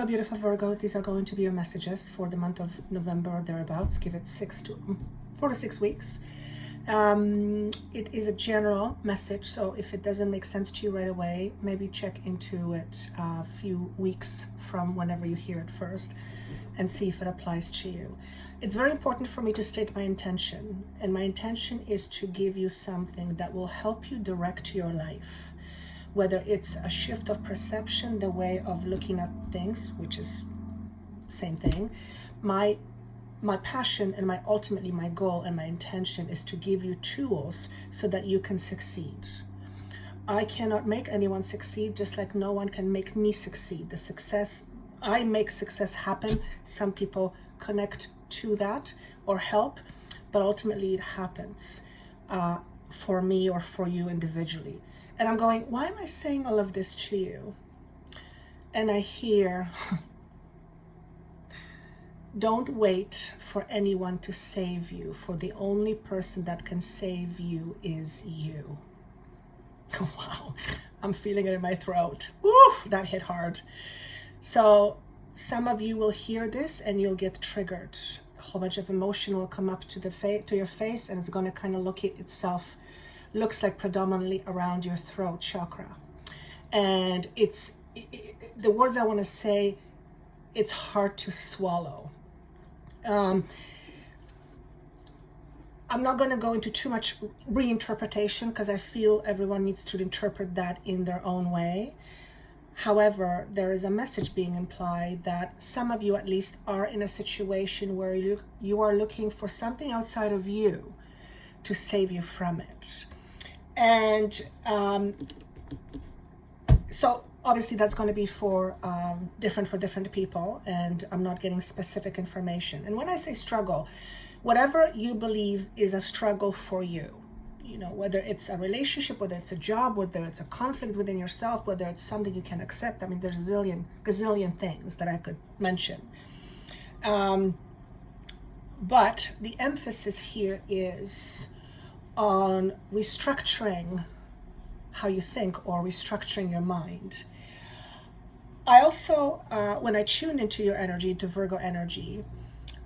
Hello, beautiful Virgos. These are going to be your messages for the month of November or thereabouts. Give it 4 to 6 weeks. It is a general message, so if it doesn't make sense to you right away, maybe check into it a few weeks from whenever you hear it first and see if it applies to you. It's very important for me to state my intention, and my intention is to give you something that will help you direct your life. Whether it's a shift of perception, the way of looking at things, which is same thing. My passion and ultimately my goal and my intention is to give you tools so that you can succeed. I cannot make anyone succeed, just like no one can make me succeed. I make success happen. Some people connect to that or help, but ultimately it happens for me or for you individually. And I'm going, why am I saying all of this to you? And I hear, don't wait for anyone to save you, for the only person that can save you is you. Wow, I'm feeling it in my throat. Oof, that hit hard. So some of you will hear this and you'll get triggered. A whole bunch of emotion will come up to your face, and it's going to kind of locate itself. Looks like predominantly around your throat chakra. And the words I want to say, it's hard to swallow. I'm not going to go into too much reinterpretation because I feel everyone needs to interpret that in their own way. However, there is a message being implied that some of you at least are in a situation where you are looking for something outside of you to save you from it. And so obviously that's going to be different for different people, and I'm not getting specific information. And when I say struggle, whatever you believe is a struggle for you, whether it's a relationship, whether it's a job, whether it's a conflict within yourself, whether it's something you can accept. I mean, there's a gazillion things that I could mention. But the emphasis here is on restructuring how you think or restructuring your mind. I also, when I tuned into your energy, into Virgo energy,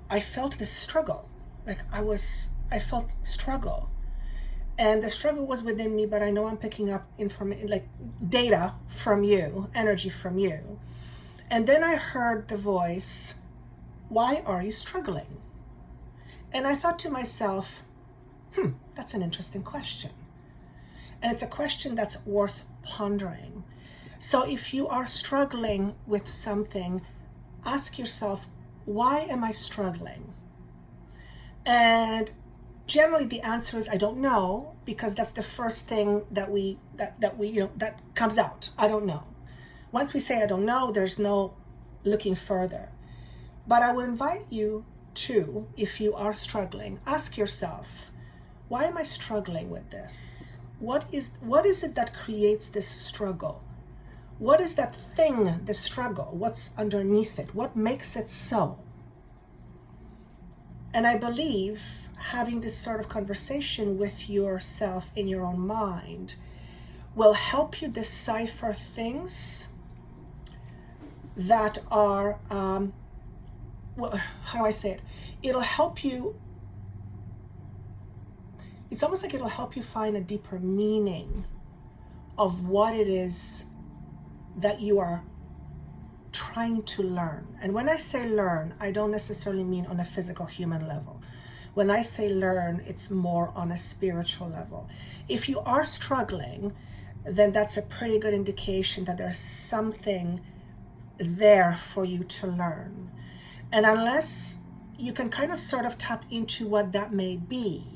I felt this struggle. Like I felt struggle. And the struggle was within me, but I know I'm picking up information, like data from you, energy from you. And then I heard the voice, why are you struggling? And I thought to myself, that's an interesting question. And it's a question that's worth pondering. So if you are struggling with something, ask yourself, why am I struggling? And generally the answer is, I don't know, because that's the first thing that comes out. I don't know. Once we say I don't know, there's no looking further. But I would invite you to, if you are struggling, ask yourself, why am I struggling with this? What is it that creates this struggle? What is that thing, the struggle? What's underneath it? What makes it so? And I believe having this sort of conversation with yourself in your own mind will help you decipher things that are, how do I say it? It'll help you. It's almost like it'll help you find a deeper meaning of what it is that you are trying to learn. And when I say learn, I don't necessarily mean on a physical human level. When I say learn, it's more on a spiritual level. If you are struggling, then that's a pretty good indication that there's something there for you to learn. And unless you can kind of sort of tap into what that may be,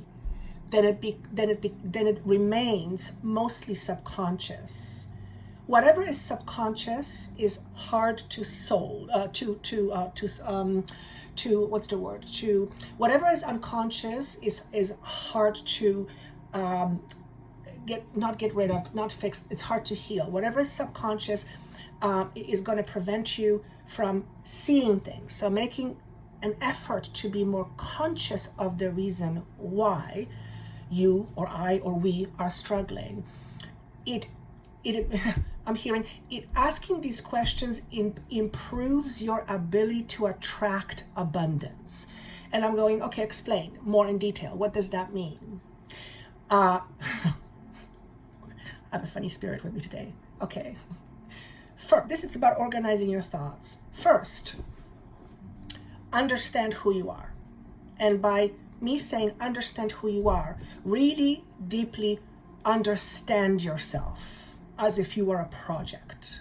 then it remains mostly subconscious. Whatever is subconscious is hard to whatever is unconscious is hard to not get rid of, not fix. It's hard to heal. Whatever is subconscious is going to prevent you from seeing things. So making an effort to be more conscious of the reason why you or I or we are struggling. I'm hearing it. Asking these questions improves your ability to attract abundance. And I'm going, okay, explain more in detail. What does that mean? I have a funny spirit with me today. Okay. First, this is about organizing your thoughts. First, understand who you are. And by me saying understand who you are, really deeply understand yourself as if you were a project.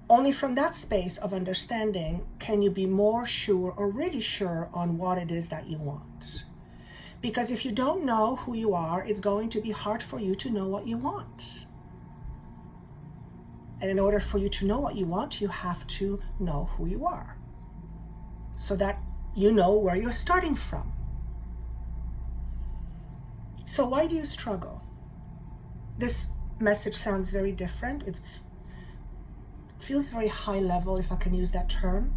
Only from that space of understanding can you be more sure or really sure on what it is that you want. Because if you don't know who you are, it's going to be hard for you to know what you want. And in order for you to know what you want, you have to know who you are, so that you know where you're starting from. So why do you struggle? This message sounds very different. It feels very high level, if I can use that term.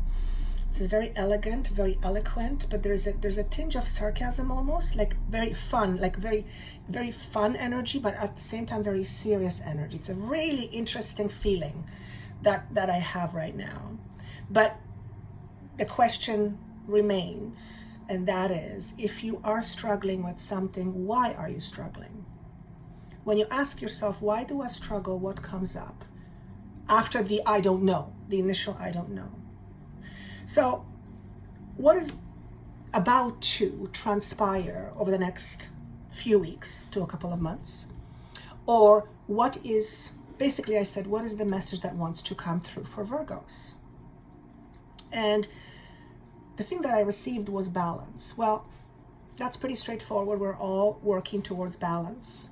It's very elegant, very eloquent, but there's a tinge of sarcasm almost, like very fun, like very, very fun energy, but at the same time, very serious energy. It's a really interesting feeling that I have right now. But the question remains, and that is, if you are struggling with something, why are you struggling? When you ask yourself, why do I struggle, what comes up? After the I don't know, the initial I don't know. So what is about to transpire over the next few weeks to a couple of months? Or what is, basically I said, what is the message that wants to come through for Virgos? And the thing that I received was balance. Well, that's pretty straightforward. We're all working towards balance.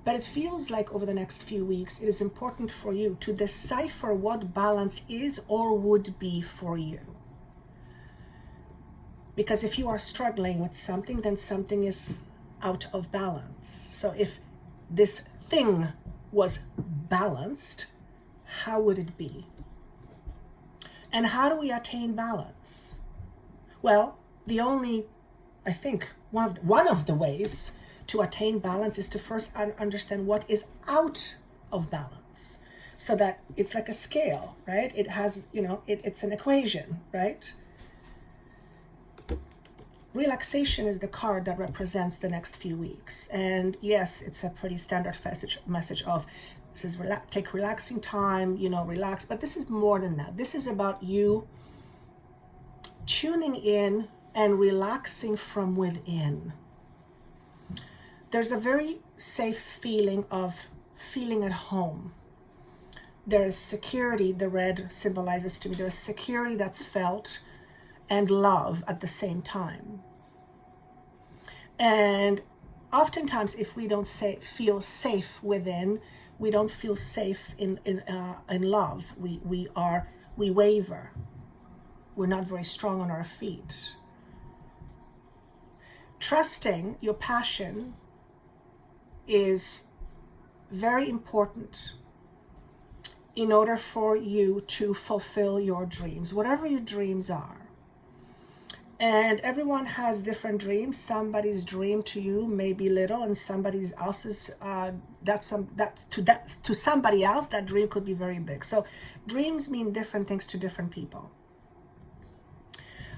But it feels like over the next few weeks, it is important for you to decipher what balance is or would be for you. Because if you are struggling with something, then something is out of balance. So if this thing was balanced, how would it be? And how do we attain balance? Well, I think one of the ways to attain balance is to first understand what is out of balance, so that it's like a scale, right? It has, it's an equation, right? Relaxation is the card that represents the next few weeks. And yes, it's a pretty standard message of, this is take relaxing time, relax. But this is more than that. This is about you tuning in and relaxing from within. There's a very safe feeling of feeling at home. There is security, the red symbolizes to me, there's security that's felt and love at the same time. And oftentimes, if we don't feel safe within, we don't feel safe in love. We waver. We're not very strong on our feet. Trusting your passion is very important in order for you to fulfill your dreams, whatever your dreams are. And everyone has different dreams. Somebody's dream to you may be little, and somebody else's to somebody else that dream could be very big. So dreams mean different things to different people.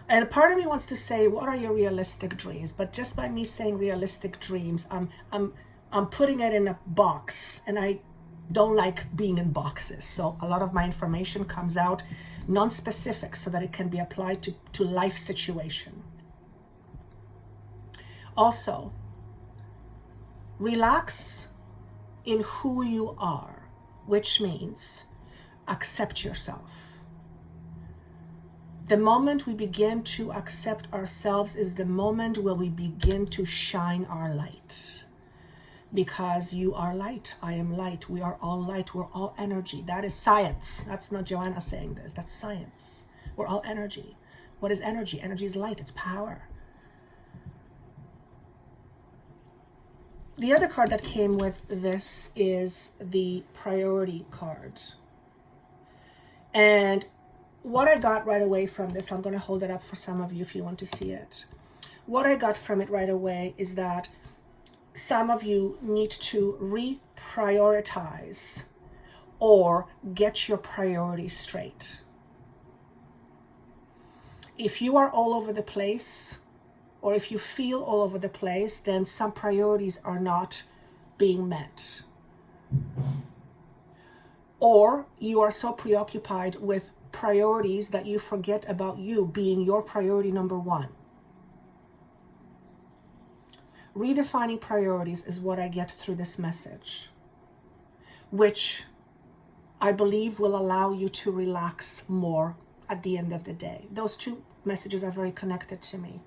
And a part of me wants to say, what are your realistic dreams? But just by me saying realistic dreams, I'm putting it in a box, and I don't like being in boxes. So a lot of my information comes out non-specific so that it can be applied to life situation. Also, relax in who you are, which means accept yourself. The moment we begin to accept ourselves is the moment where we begin to shine our light. Because you are light, I am light, we are all light, we're all energy. That is science. That's not Joanna saying this, that's science. We're all energy. What is energy? Energy is light, it's power. The other card that came with this is the priority card. And what I got right away from this, I'm going to hold it up for some of you if you want to see it. What I got from it right away is that some of you need to reprioritize or get your priorities straight. If you are all over the place, or if you feel all over the place, then some priorities are not being met. Or you are so preoccupied with priorities that you forget about you being your priority number one. Redefining priorities is what I get through this message, which I believe will allow you to relax more at the end of the day. Those two messages are very connected to me.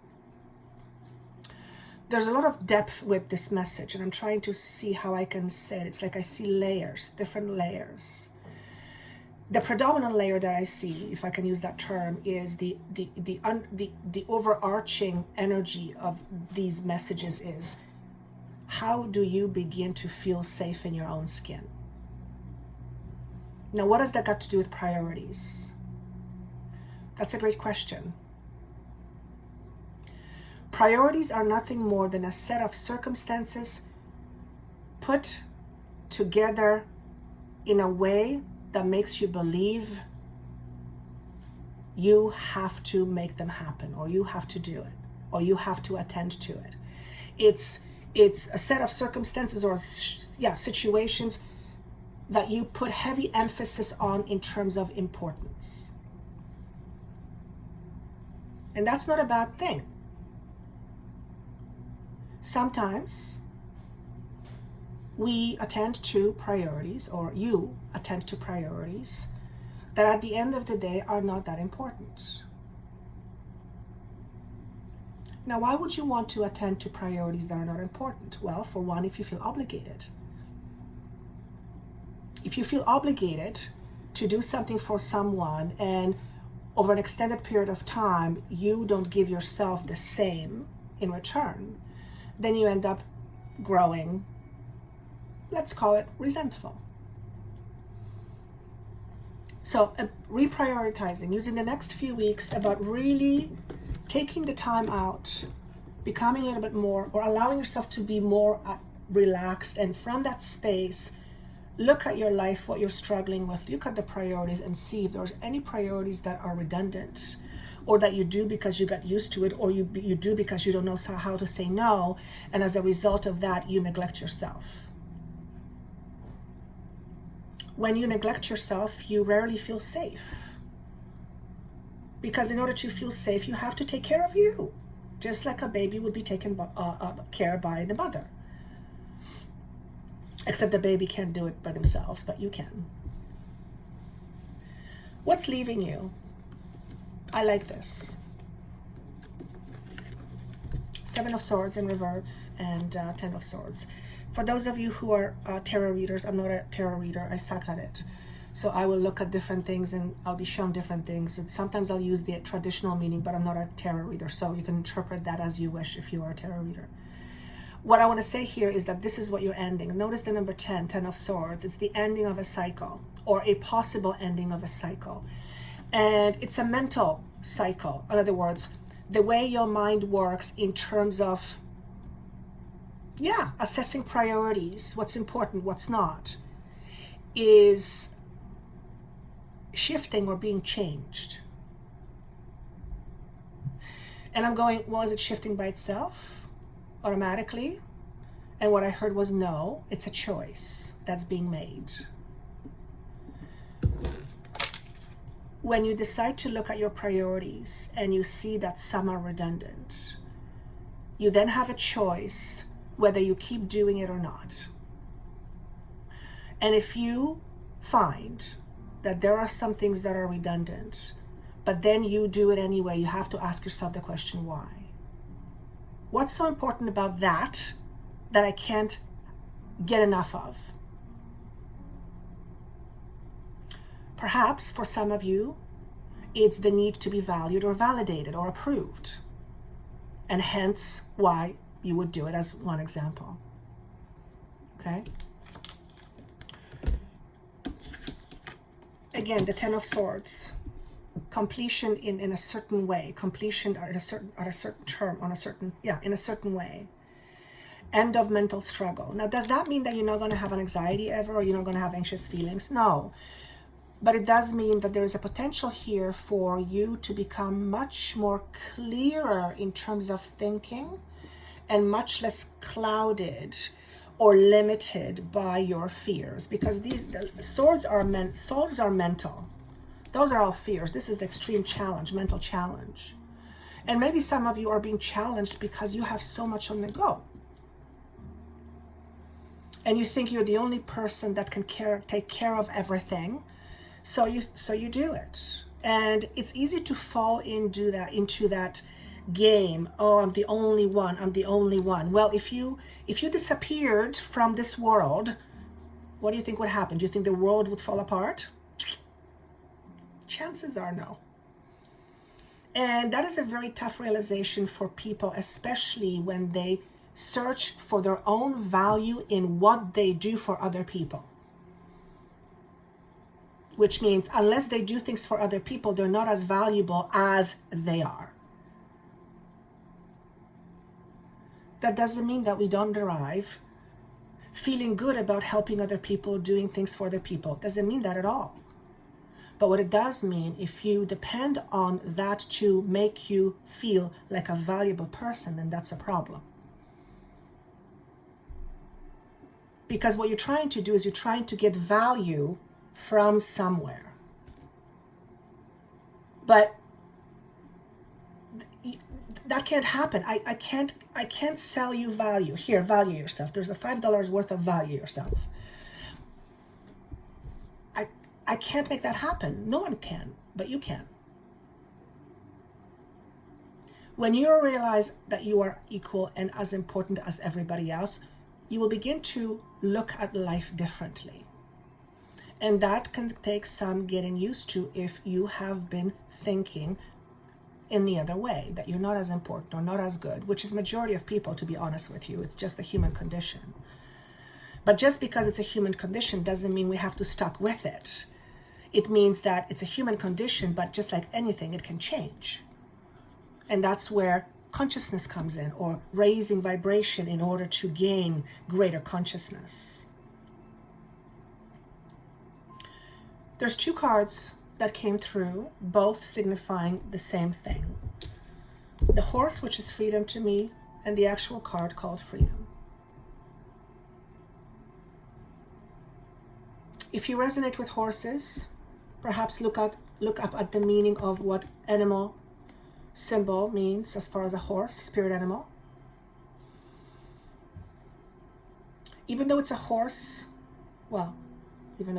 There's a lot of depth with this message, and I'm trying to see how I can say it. It's like I see layers, different layers. The predominant layer that I see, if I can use that term, is the overarching energy of these messages is, how do you begin to feel safe in your own skin? Now, what has that got to do with priorities? That's a great question. Priorities are nothing more than a set of circumstances put together in a way that makes you believe you have to make them happen, or you have to do it, or you have to attend to it. It's a set of circumstances or situations that you put heavy emphasis on in terms of importance. And that's not a bad thing. Sometimes we attend to priorities, or you attend to priorities that at the end of the day are not that important. Now, why would you want to attend to priorities that are not important? Well, for one, if you feel obligated. If you feel obligated to do something for someone and over an extended period of time, you don't give yourself the same in return, then you end up growing, let's call it resentful. So reprioritizing, using the next few weeks about really taking the time out, becoming a little bit more, or allowing yourself to be more relaxed, and from that space, look at your life, what you're struggling with, look at the priorities and see if there's any priorities that are redundant, or that you do because you got used to it, or you do because you don't know how to say no, and as a result of that, you neglect yourself. When you neglect yourself, you rarely feel safe. Because in order to feel safe, you have to take care of you, just like a baby would be taken care by the mother. Except the baby can't do it by themselves, but you can. What's leaving you? I like this. 7 of Swords in reverse and 10 of Swords. For those of you who are tarot readers, I'm not a tarot reader, I suck at it. So I will look at different things and I'll be shown different things. And sometimes I'll use the traditional meaning, but I'm not a tarot reader. So you can interpret that as you wish if you are a tarot reader. What I want to say here is that this is what you're ending. Notice the number 10, 10 of Swords. It's the ending of a cycle, or a possible ending of a cycle. And it's a mental cycle. In other words, the way your mind works in terms of, assessing priorities, what's important, what's not, is shifting or being changed. And I'm going, well, is it shifting by itself automatically? And what I heard was no, it's a choice that's being made. When you decide to look at your priorities and you see that some are redundant, you then have a choice whether you keep doing it or not. And if you find that there are some things that are redundant, but then you do it anyway, you have to ask yourself the question, why? What's so important about that I can't get enough of? Perhaps for some of you, it's the need to be valued or validated or approved, and hence why you would do it, as one example. Okay? Again, the 10 of Swords. Completion in a certain way. Completion at a certain term, in a certain way. End of mental struggle. Now, does that mean that you're not going to have an anxiety ever, or you're not going to have anxious feelings? No. But it does mean that there is a potential here for you to become much more clearer in terms of thinking and much less clouded or limited by your fears, because the swords are mental. Those are all fears. This is the extreme challenge, mental challenge. And maybe some of you are being challenged because you have so much on the go. And you think you're the only person that can take care of everything. So you do it. And it's easy to fall into that game. Oh, I'm the only one. Well, if you disappeared from this world, what do you think would happen? Do you think the world would fall apart? Chances are no. And that is a very tough realization for people, especially when they search for their own value in what they do for other people. Which means unless they do things for other people, they're not as valuable as they are. That doesn't mean that we don't derive feeling good about helping other people, doing things for other people. It doesn't mean that at all. But what it does mean, if you depend on that to make you feel like a valuable person, then that's a problem. Because what you're trying to do is you're trying to get value from somewhere. But that can't happen. I can't sell you value. Here, value yourself. There's a $5 worth of value yourself. I can't make that happen. No one can, but you can. When you realize that you are equal and as important as everybody else, you will begin to look at life differently. And that can take some getting used to if you have been thinking in the other way, that you're not as important or not as good, which is majority of people, to be honest with you. It's just a human condition. But just because it's a human condition doesn't mean we have to stuck with it. It means that it's a human condition, but just like anything, it can change. And that's where consciousness comes in, or raising vibration in order to gain greater consciousness. There's two cards that came through, both signifying the same thing. The horse, which is freedom to me, and the actual card called freedom. If you resonate with horses, perhaps look up at the meaning of what animal symbol means as far as a horse, spirit animal. Even though it's a horse, even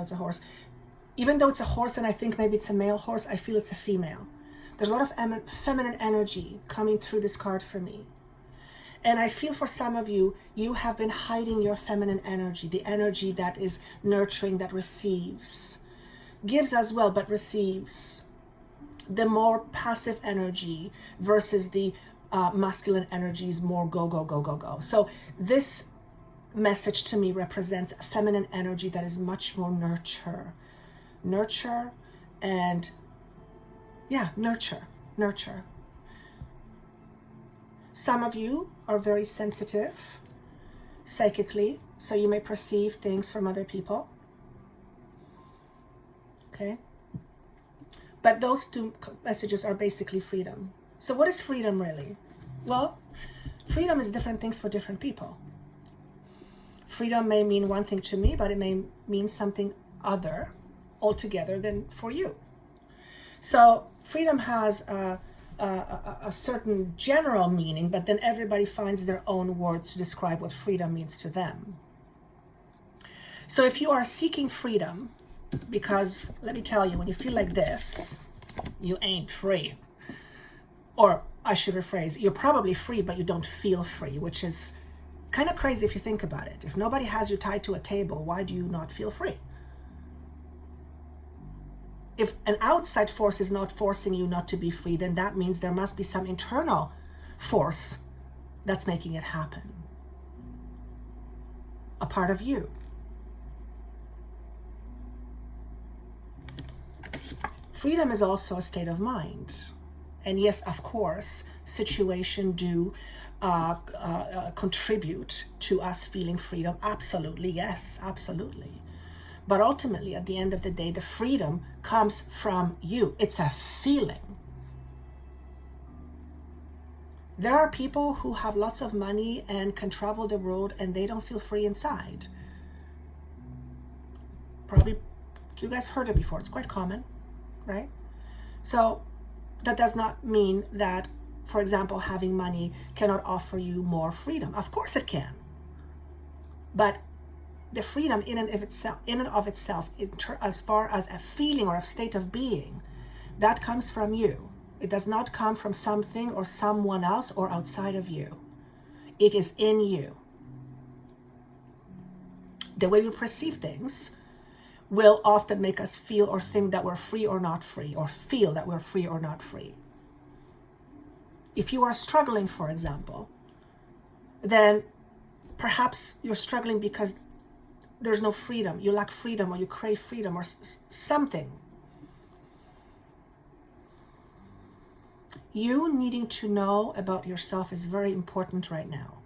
though it's a horse and I think maybe it's a male horse, I feel it's a female. There's a lot of feminine energy coming through this card for me. And I feel for some of you, you have been hiding your feminine energy, the energy that is nurturing, that receives. Gives as well, but receives. The more passive energy versus the masculine energy is more go, go, go, go, go. So this message to me represents a feminine energy that is much more nurture and nurture. Some of you are very sensitive psychically, so you may perceive things from other people. Okay? But those two messages are basically freedom. So what is freedom really? Well, freedom is different things for different people. Freedom may mean one thing to me, but it may mean something other altogether than for you. So freedom has a certain general meaning, but then everybody finds their own words to describe what freedom means to them. So if you are seeking freedom, because let me tell you, when you feel like this, you ain't free. Or I should rephrase, you're probably free, but you don't feel free, which is kind of crazy if you think about it. If nobody has you tied to a table, why do you not feel free? If an outside force is not forcing you not to be free, then that means there must be some internal force that's making it happen. A part of you. Freedom is also a state of mind. And yes, of course, situation do contribute to us feeling freedom. Absolutely, yes, absolutely. But ultimately, at the end of the day, the freedom comes from you. It's a feeling. There are people who have lots of money and can travel the world and they don't feel free inside. Probably you guys heard it before. It's quite common, right? So that does not mean that, for example, having money cannot offer you more freedom. Of course it can. But the freedom in and of itself, as far as a feeling or a state of being, that comes from you. It does not come from something or someone else or outside of you. It is in you. The way we perceive things will often make us feel or think that we're free or not free, or feel that we're free or not free. If you are struggling, for example, then perhaps you're struggling because there's no freedom. You lack freedom, or you crave freedom, or something. You needing to know about yourself is very important right now.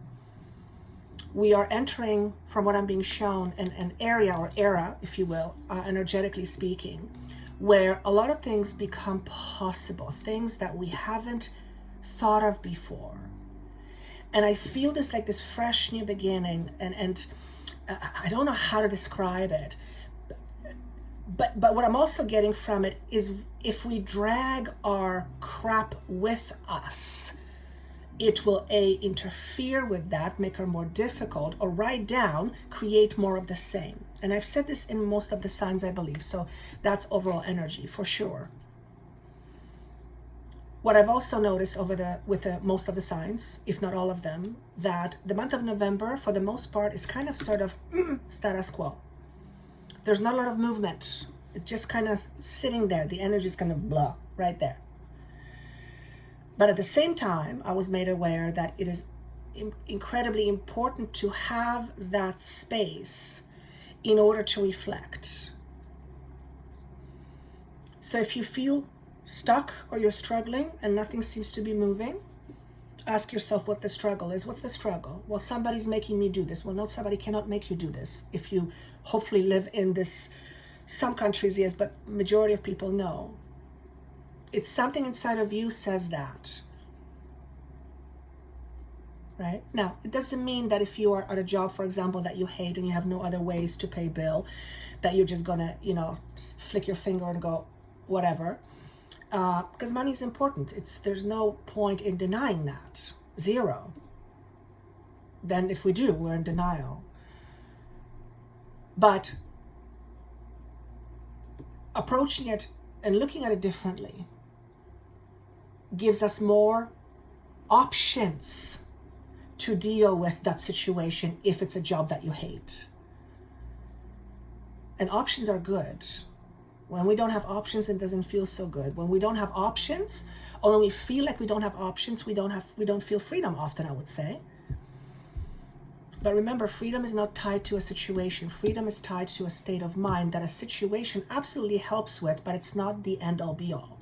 We are entering, from what I'm being shown, an area or era, if you will, energetically speaking, where a lot of things become possible, things that we haven't thought of before. And I feel this like this fresh new beginning, and I don't know how to describe it, but what I'm also getting from it is, if we drag our crap with us, it will interfere with that, make her more difficult, or write down, create more of the same. And I've said this in most of the signs, I believe, so that's overall energy for sure. What I've also noticed with most of the signs, if not all of them, that the month of November, for the most part, is kind of sort of status quo. There's not a lot of movement. It's just kind of sitting there. The energy is kind of blah, right there. But at the same time, I was made aware that it is incredibly important to have that space in order to reflect. So if you feel stuck or you're struggling and nothing seems to be moving, ask yourself what the struggle is. What's the struggle? Well, somebody's making me do this. Well, no, somebody cannot make you do this. If you hopefully live in this, some countries, yes, but majority of people no. It's something inside of you says that. Right? Now, it doesn't mean that if you are at a job, for example, that you hate and you have no other ways to pay bill, that you're just gonna, flick your finger and go, whatever. Because money is important. There's no point in denying that. Zero. Then if we do, we're in denial. But approaching it and looking at it differently gives us more options to deal with that situation if it's a job that you hate. And options are good. When we don't have options, it doesn't feel so good. When we don't have options, or when we feel like we don't have options, we don't feel freedom often, I would say. But remember, freedom is not tied to a situation. Freedom is tied to a state of mind that a situation absolutely helps with, but it's not the end all be all,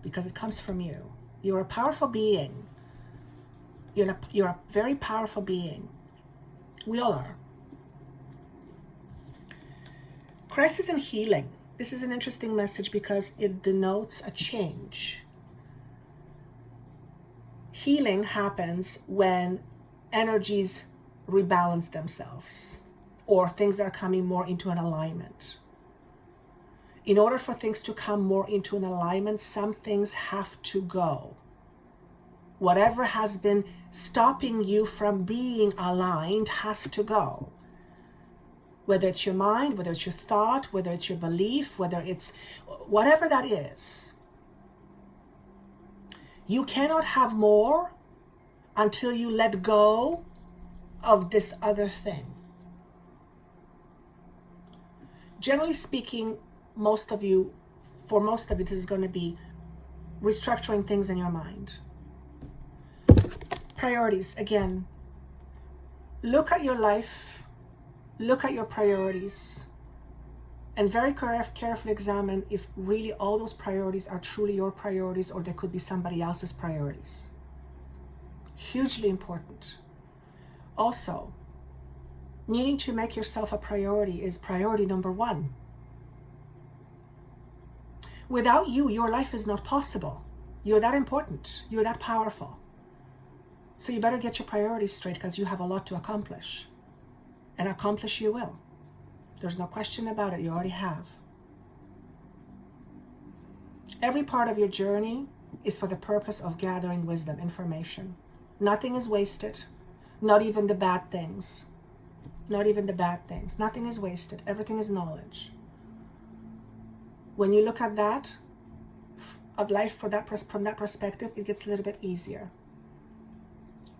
because it comes from you. You're a powerful being. You're a very powerful being. We all are. Crisis and healing. This is an interesting message because it denotes a change. Healing happens when energies rebalance themselves, or things are coming more into an alignment. In order for things to come more into an alignment, some things have to go. Whatever has been stopping you from being aligned has to go. Whether it's your mind, whether it's your thought, whether it's your belief, whether it's whatever that is. You cannot have more until you let go of this other thing. Generally speaking, for most of you, this is going to be restructuring things in your mind. Priorities, again. Look at your life. Look at your priorities. And very carefully examine if really all those priorities are truly your priorities, or they could be somebody else's priorities. Hugely important. Also, needing to make yourself a priority is priority number one. Without you, your life is not possible. You're that important. You're that powerful. So you better get your priorities straight, because you have a lot to accomplish. And accomplish you will. There's no question about it. You already have. Every part of your journey is for the purpose of gathering wisdom, information. Nothing is wasted. Not even the bad things. Not even the bad things. Nothing is wasted. Everything is knowledge. When you look at that, at life from that perspective, it gets a little bit easier.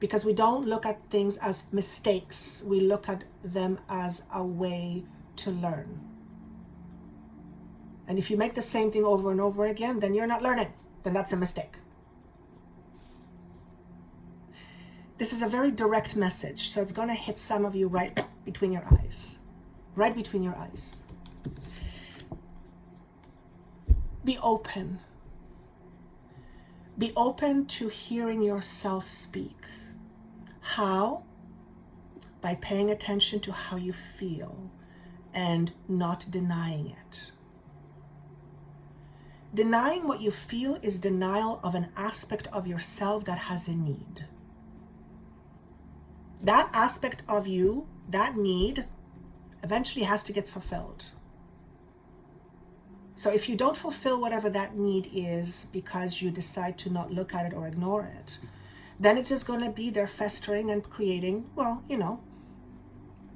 Because we don't look at things as mistakes. We look at them as a way to learn. And if you make the same thing over and over again, then you're not learning. Then that's a mistake. This is a very direct message, so it's going to hit some of you right between your eyes. Right between your eyes. Be open. Be open to hearing yourself speak. How? By paying attention to how you feel and not denying it. Denying what you feel is denial of an aspect of yourself that has a need. That aspect of you, that need, eventually has to get fulfilled. So if you don't fulfill whatever that need is because you decide to not look at it or ignore it, then it's just going to be there festering and creating, well,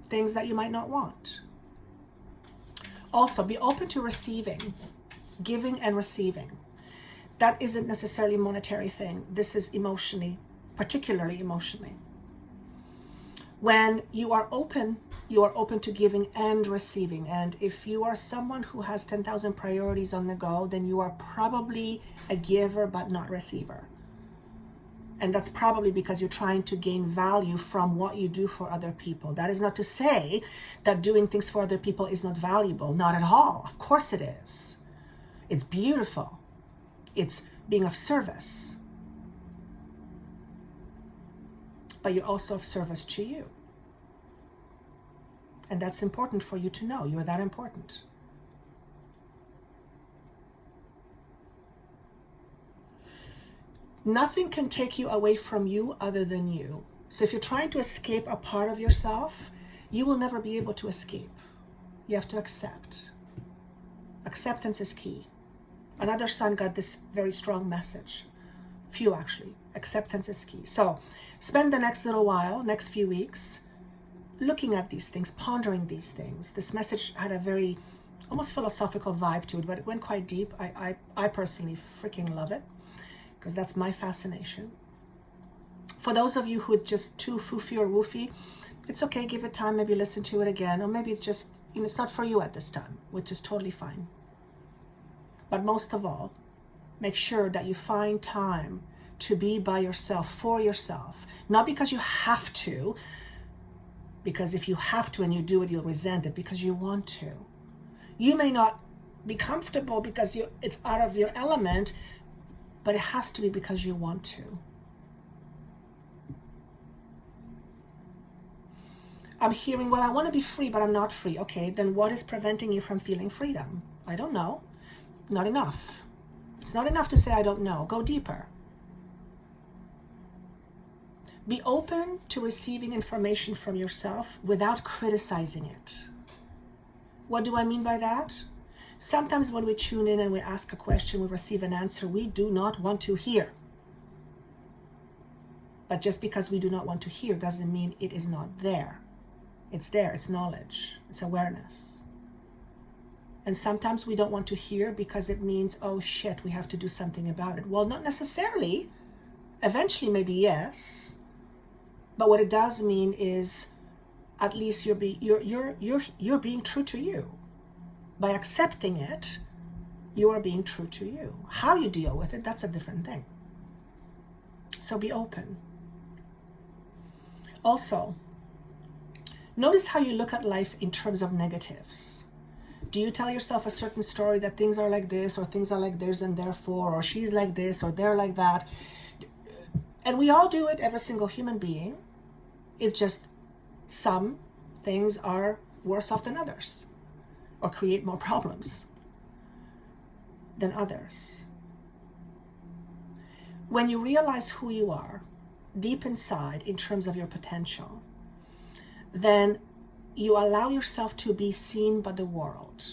things that you might not want. Also, be open to receiving, giving and receiving. That isn't necessarily a monetary thing. This is emotionally, particularly emotionally. When you are open to giving and receiving. And if you are someone who has 10,000 priorities on the go, then you are probably a giver but not receiver. And that's probably because you're trying to gain value from what you do for other people. That is not to say that doing things for other people is not valuable. Not at all. Of course it is. It's beautiful. It's being of service. But you're also of service to you. And that's important for you to know. You're that important. Nothing can take you away from you other than you. So if you're trying to escape a part of yourself, you will never be able to escape. You have to accept. Acceptance is key. Another son got this very strong message. Few actually. Acceptance is key. So spend the next little while, next few weeks, looking at these things, pondering these things. This message had a very almost philosophical vibe to it, but it went quite deep. I personally freaking love it, because that's my fascination. For those of you who it's just too foofy or woofy, it's okay, give it time, maybe listen to it again, or maybe it's just, it's not for you at this time, which is totally fine. But most of all, make sure that you find time to be by yourself, for yourself. Not because you have to, because if you have to and you do it, you'll resent it, because you want to. You may not be comfortable because it's out of your element, but it has to be because you want to. I'm hearing, well, I want to be free, but I'm not free. Okay, then what is preventing you from feeling freedom? I don't know. Not enough. It's not enough to say, I don't know. Go deeper. Be open to receiving information from yourself without criticizing it. What do I mean by that? Sometimes when we tune in and we ask a question, we receive an answer we do not want to hear. But just because we do not want to hear doesn't mean it is not there. It's there, it's knowledge, it's awareness. And sometimes we don't want to hear because it means, oh shit, we have to do something about it. Well, not necessarily. Eventually, maybe yes. But what it does mean is, at least you're being true to you. By accepting it, you are being true to you. How you deal with it, that's a different thing. So be open. Also, notice how you look at life in terms of negatives. Do you tell yourself a certain story that things are like this, or things are like this and therefore, or she's like this, or they're like that? And we all do it, every single human being. It's just some things are worse off than others, or create more problems than others. When you realize who you are deep inside in terms of your potential, then you allow yourself to be seen by the world.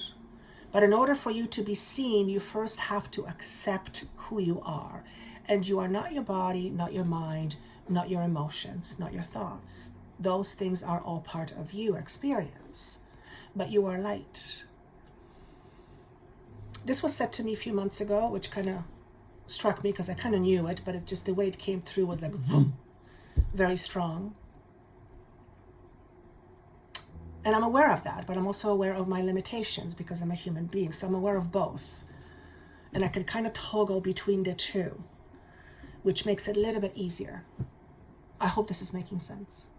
But in order for you to be seen, you first have to accept who you are. And you are not your body, not your mind, not your emotions, not your thoughts. Those things are all part of your experience. But you are light. This was said to me a few months ago, which kind of struck me because I kind of knew it, but it just, the way it came through was like, vroom, very strong. And I'm aware of that, but I'm also aware of my limitations because I'm a human being. So I'm aware of both. And I can kind of toggle between the two, which makes it a little bit easier. I hope this is making sense.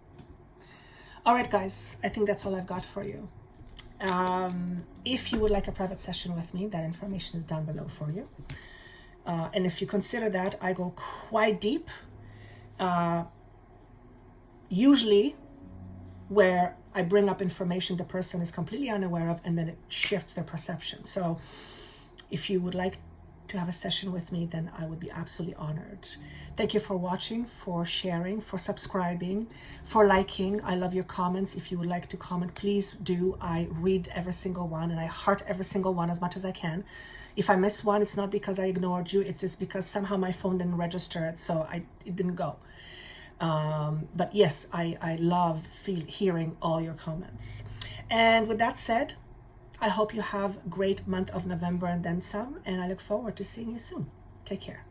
All right, guys, I think that's all I've got for you. If you would like a private session with me, that information is down below for you. And if you consider that, I go quite deep, usually where I bring up information the person is completely unaware of, and then it shifts their perception. So if you would like to have a session with me, then I would be absolutely honored. Thank you for watching, for sharing, for subscribing, for liking. I love your comments. If you would like to comment, please do. I read every single one and I heart every single one as much as I can. If I miss one, it's not because I ignored you. It's just because somehow my phone didn't register it, so it didn't go. But yes, I love hearing all your comments. And with that said, I hope you have a great month of November and then some, and I look forward to seeing you soon. Take care.